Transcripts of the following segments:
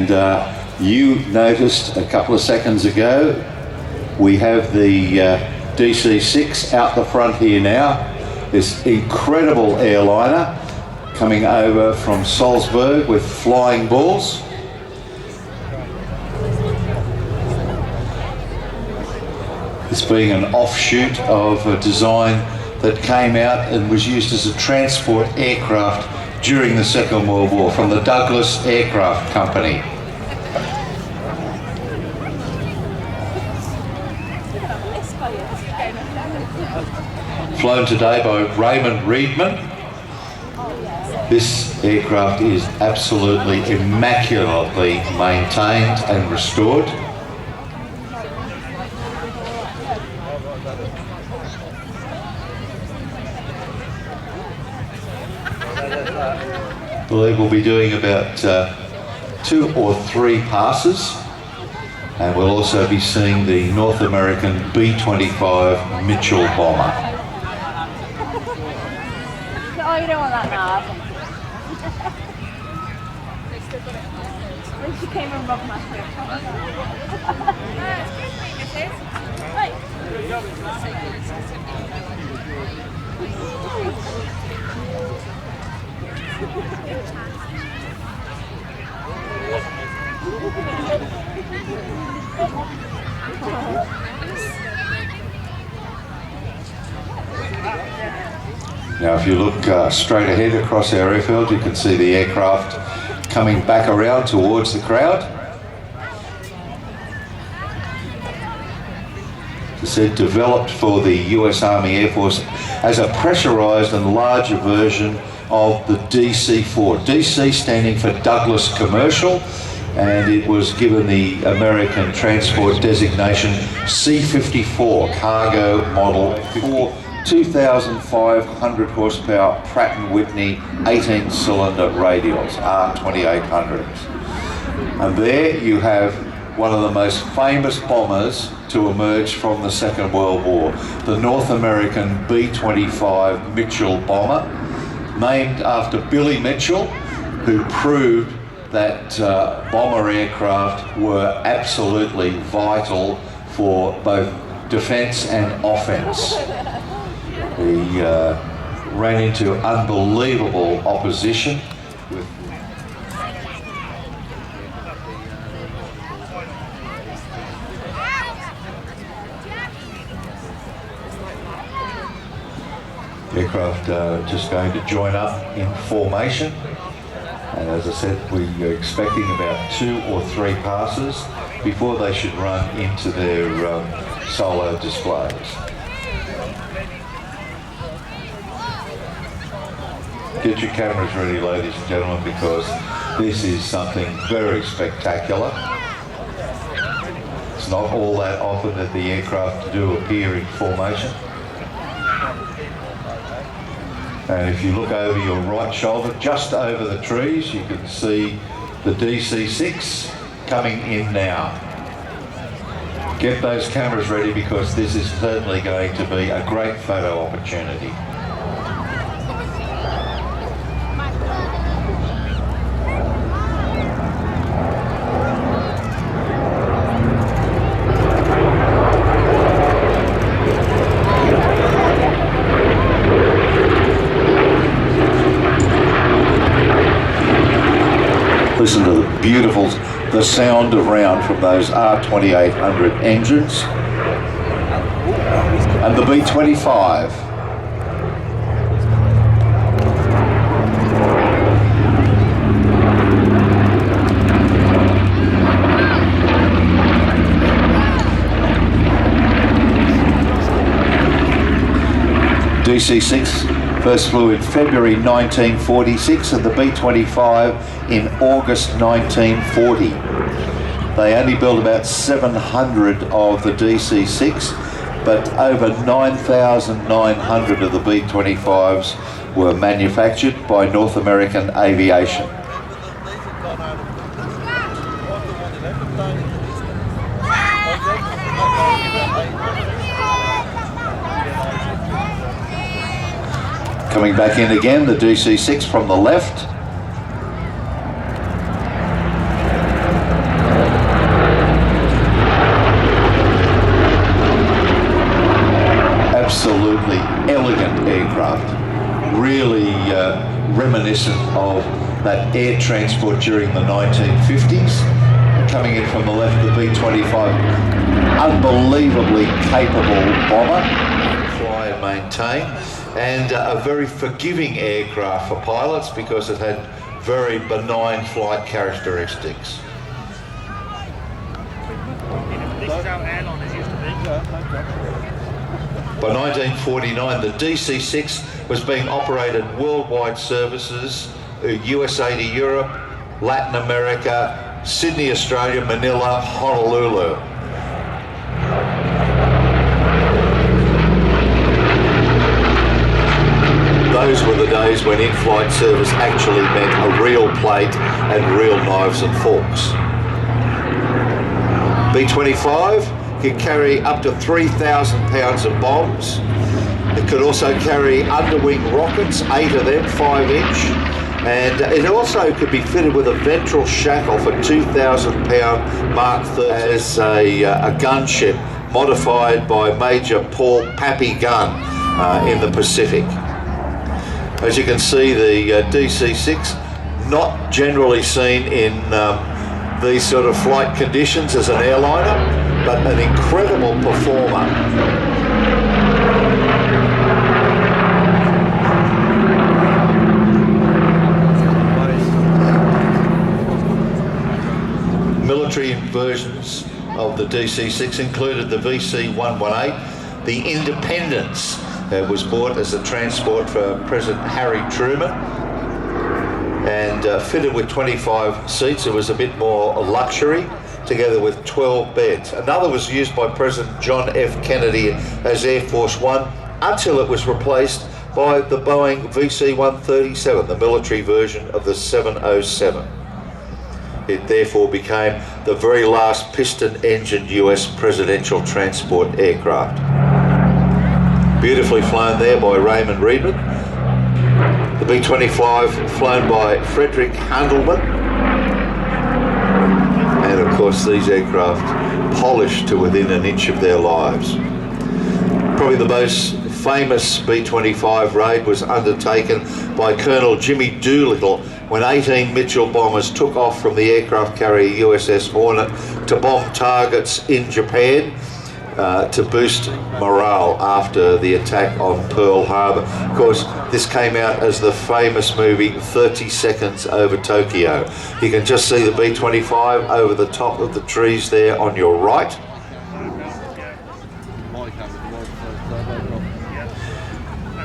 And you noticed a couple of seconds ago, we have the DC-6 out the front here now. This incredible airliner coming over from Salzburg with flying bulls. This being an offshoot of a design that came out and was used as a transport aircraft during the Second World War from the Douglas Aircraft Company. Flown today by Raymond Reedman. This aircraft is absolutely immaculately maintained and restored. I believe we'll be doing about 2 or 3 passes, and we'll also be seeing the North American B-25 Mitchell bomber. Oh, you don't want that now. At least you came and rubbed my hair. Excuse me, Mrs. Right. Now if you look straight ahead across our airfield, you can see the aircraft coming back around towards the crowd. As I said, developed for the US Army Air Force as a pressurised and larger version of the DC-4. DC standing for Douglas Commercial, and it was given the American transport designation C-54 cargo model for 2,500 horsepower Pratt & Whitney 18-cylinder radials, R2800s. And there you have one of the most famous bombers to emerge from the Second World War, the North American B-25 Mitchell bomber, named after Billy Mitchell, who proved that bomber aircraft were absolutely vital for both defence and offence. He ran into unbelievable opposition with aircraft just going to join up in formation, and as I said, we're expecting about 2 or 3 passes before they should run into their solo displays. Get your cameras ready, ladies and gentlemen, because this is something very spectacular. It's not all that often that the aircraft do appear in formation. And if you look over your right shoulder, just over the trees, you can see the DC-6 coming in now. Get those cameras ready, because this is certainly going to be a great photo opportunity. Listen to the sound of round from those R2800 engines. And the B-25. DC-6 first flew in February 1946 and the B-25 in August 1940. They only built about 700 of the DC-6, but over 9,900 of the B-25s were manufactured by North American Aviation. Coming back in again, the DC-6 from the left. air transport during the 1950s. Coming in from the left, the B-25, unbelievably capable bomber, fly and maintain, and a very forgiving aircraft for pilots because it had very benign flight characteristics. By 1949, the DC-6 was being operated worldwide services, USA to Europe, Latin America, Sydney, Australia, Manila, Honolulu. Those were the days when in-flight service actually meant a real plate and real knives and forks. B-25 could carry up to 3,000 pounds of bombs. It could also carry underwing rockets, 8 of them, 5-inch. And it also could be fitted with a ventral shackle for 2,000 pound Mark 30 as a gunship modified by Major Paul Pappy Gunn in the Pacific. As you can see, the DC-6 not generally seen in these sort of flight conditions as an airliner, but an incredible performer. Military versions of the DC-6 included the VC-118, the Independence. Was bought as a transport for President Harry Truman and fitted with 25 seats. It was a bit more luxury, together with 12 beds. Another was used by President John F. Kennedy as Air Force One until it was replaced by the Boeing VC-137, the military version of the 707. It therefore became the very last piston-engined US presidential transport aircraft. Beautifully flown there by Raymond Reedman. The B-25 flown by Frederick Handelman. And of course these aircraft polished to within an inch of their lives. Probably the most famous B-25 raid was undertaken by Colonel Jimmy Doolittle when 18 Mitchell bombers took off from the aircraft carrier USS Hornet to bomb targets in Japan. To boost morale after the attack on Pearl Harbor. Of course, this came out as the famous movie 30 Seconds Over Tokyo. You can just see the B-25 over the top of the trees there on your right.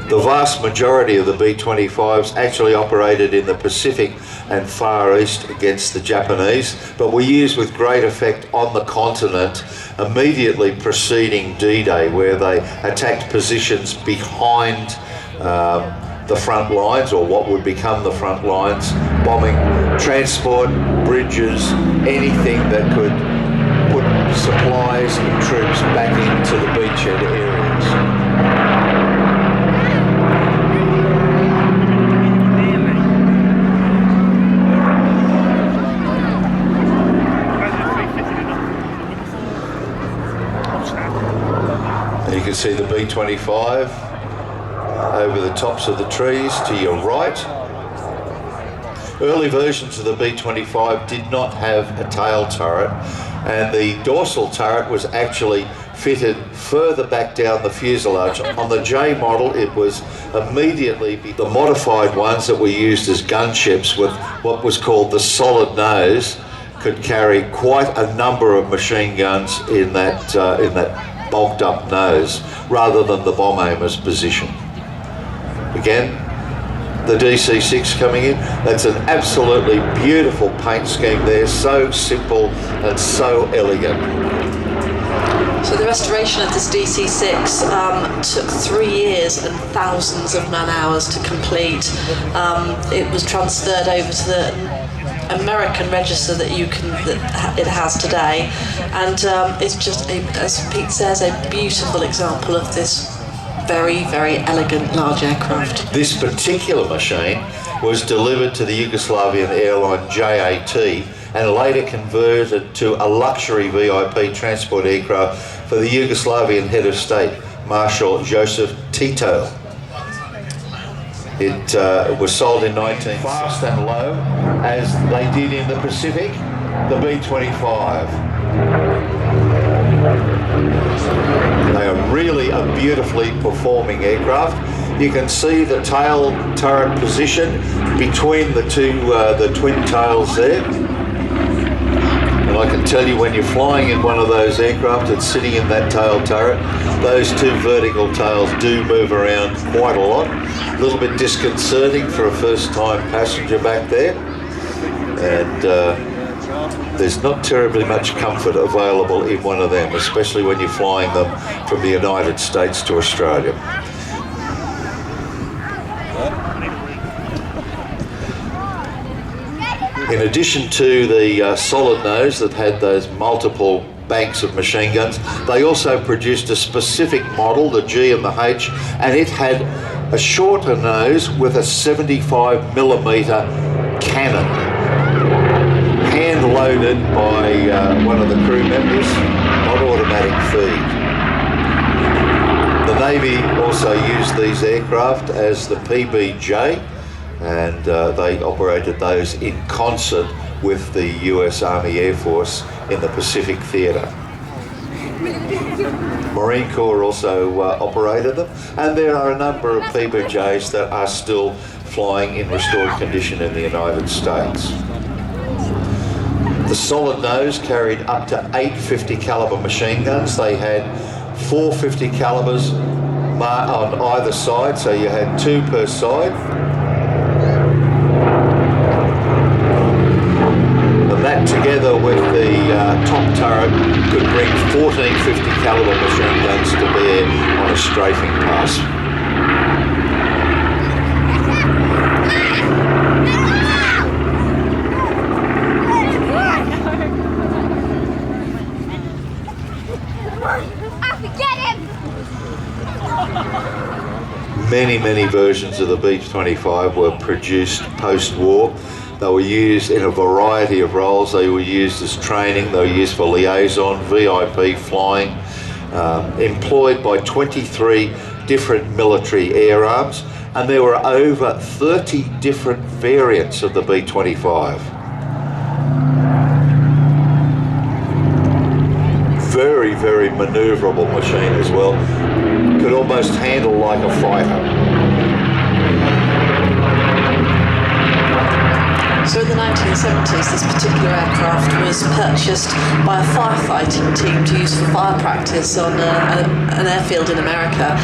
The vast majority of the B-25s actually operated in the Pacific and Far East against the Japanese, but were used with great effect on the continent immediately preceding D-Day, where they attacked positions behind the front lines, or what would become the front lines, bombing transport, bridges, anything that could put supplies and troops back into the beachhead areas. You can see the B-25 over the tops of the trees to your right. Early versions of the B-25 did not have a tail turret, and the dorsal turret was actually fitted further back down the fuselage. On the J model, it was immediately the modified ones that were used as gunships with what was called the solid nose, could carry quite a number of machine guns in that bulked up nose rather than the bomb aimer's position. Again, the DC-6 coming in, that's an absolutely beautiful paint scheme there, so simple and so elegant. So the restoration of this DC-6 took 3 years and thousands of man-hours to complete. It was transferred over to the American register that it has today, and it's just, as Pete says, a beautiful example of this very, very elegant large aircraft. This particular machine was delivered to the Yugoslavian airline JAT and later converted to a luxury VIP transport aircraft for the Yugoslavian head of state, Marshal Joseph Tito. It was sold in 19 fast and low, as they did in the Pacific, the B-25. They are really a beautifully performing aircraft. You can see the tail turret position between the twin tails there. And I can tell you, when you're flying in one of those aircraft that's sitting in that tail turret, those two vertical tails do move around quite a lot. A little bit disconcerting for a first-time passenger back there. And there's not terribly much comfort available in one of them, especially when you're flying them from the United States to Australia. In addition to the solid nose that had those multiple banks of machine guns, they also produced a specific model, the G and the H, and it had a shorter nose with a 75mm cannon, hand-loaded by one of the crew members, not automatic feed. The Navy also used these aircraft as the PBJ, and they operated those in concert with the US Army Air Force in the Pacific Theatre. Marine Corps also operated them, and there are a number of PBJs that are still flying in restored condition in the United States. The solid nose carried up to 8 50 caliber machine guns. They had 4 50 calibers on either side, so you had 2 per side. That, together with the top turret, could bring 14 50 caliber machine guns to bear on a strafing pass. Many versions of the B-25 were produced post-war. They were used in a variety of roles. They were used as training, they were used for liaison, VIP flying, employed by 23 different military air arms, and there were over 30 different variants of the B-25. Very manoeuvrable machine as well. Could almost handle like a fighter. So in the 1970s, this particular aircraft was purchased by a firefighting team to use for fire practice on an airfield in America.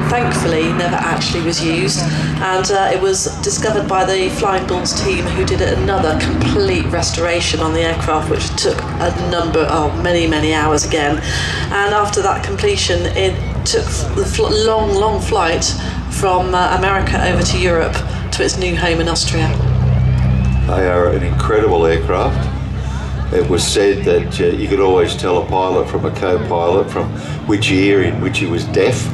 Thankfully, never actually was used, and it was discovered by the Flying Bulls team, who did another complete restoration on the aircraft, which took many hours again. And after that completion, it took the long flight from America over to Europe to its new home in Austria. They are an incredible aircraft. It was said that you could always tell a pilot from a co-pilot from which ear in which he was deaf,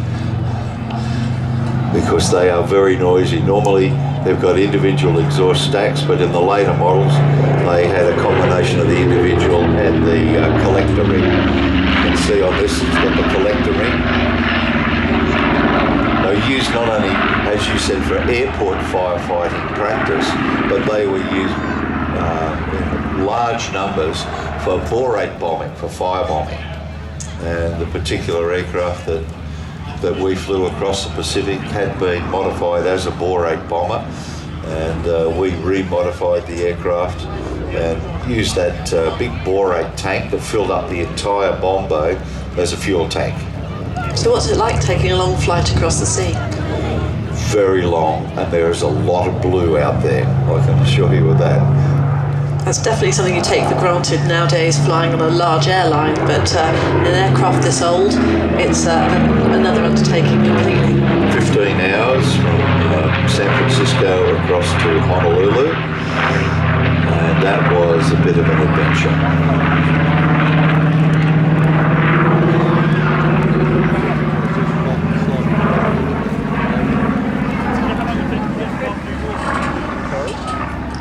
because they are very noisy. Normally they've got individual exhaust stacks, but in the later models they had a combination of the individual and the collector ring. You can see on this it's got the collector ring. They're used not only, as you said, for airport firefighting practice, but they were used in large numbers for borate bombing, for fire bombing. And the particular aircraft that we flew across the Pacific had been modified as a borate bomber, and we remodified the aircraft and used that big borate tank that filled up the entire bomb bay as a fuel tank. So what's it like taking a long flight across the sea? Very long, and there is a lot of blue out there, I can assure you of that. That's definitely something you take for granted nowadays, flying on a large airline, but in an aircraft this old, it's another undertaking completely. 15 hours from San Francisco across to Honolulu, and that was a bit of an adventure.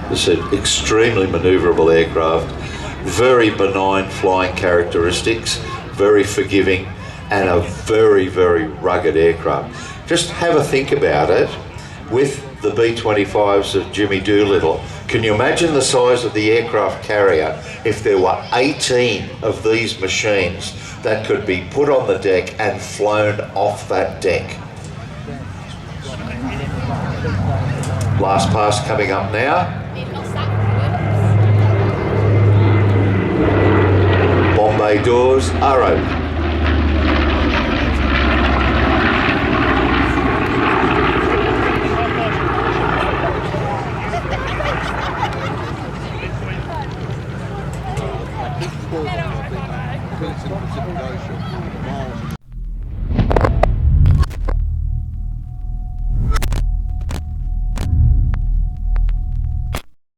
It's an extremely manoeuvrable aircraft, very benign flying characteristics, very forgiving, and a very rugged aircraft. Just have a think about it. With the B-25s of Jimmy Doolittle. Can you imagine the size of the aircraft carrier if there were 18 of these machines that could be put on the deck and flown off that deck? Last pass coming up now. Bombay doors are open. Because it's in the Pacific Ocean, miles